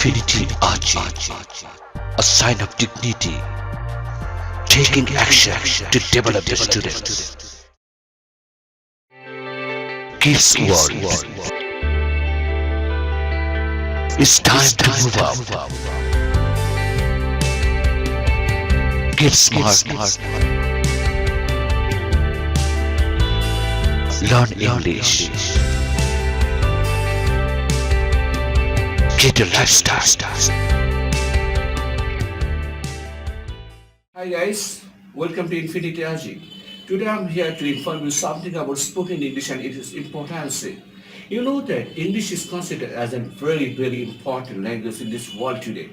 Infinity Archie, a sign of dignity, taking action to develop the student. Kids World. It's time to move up. Get smart. Learn English. Get a lifestyle. Hi guys, welcome to Infinity Archie. Today I'm here to inform you something about spoken English and its importance. You know that English is considered as a very important language in this world today.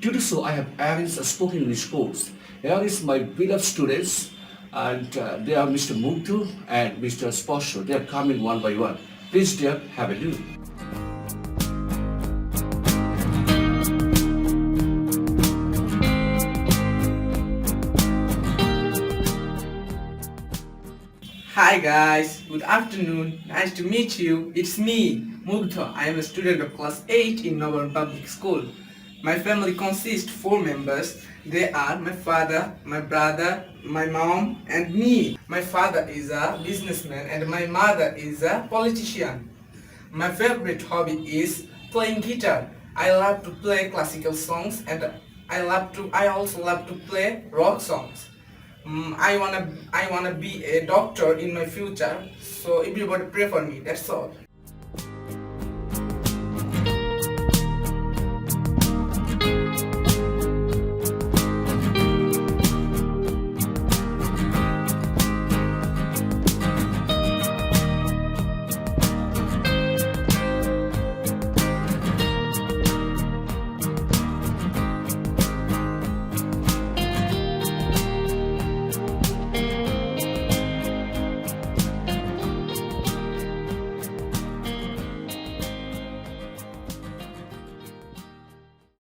To do so, I have arranged a spoken English course. Here is my beloved students, and they are Mr. Mugdha and Mr. Spasho. They are coming one by one. Please dear, have a look. Hi guys, good afternoon. Nice to meet you. It's me, Mugdha. I am a student of class 8 in Melbourne Public School. My family consists 4 members. They are my father, my brother, my mom and me. My father is a businessman and my mother is a politician. My favorite hobby is playing guitar. I love to play classical songs and I also love to play rock songs. I wanna be a doctor in my future, so everybody pray for me. That's all.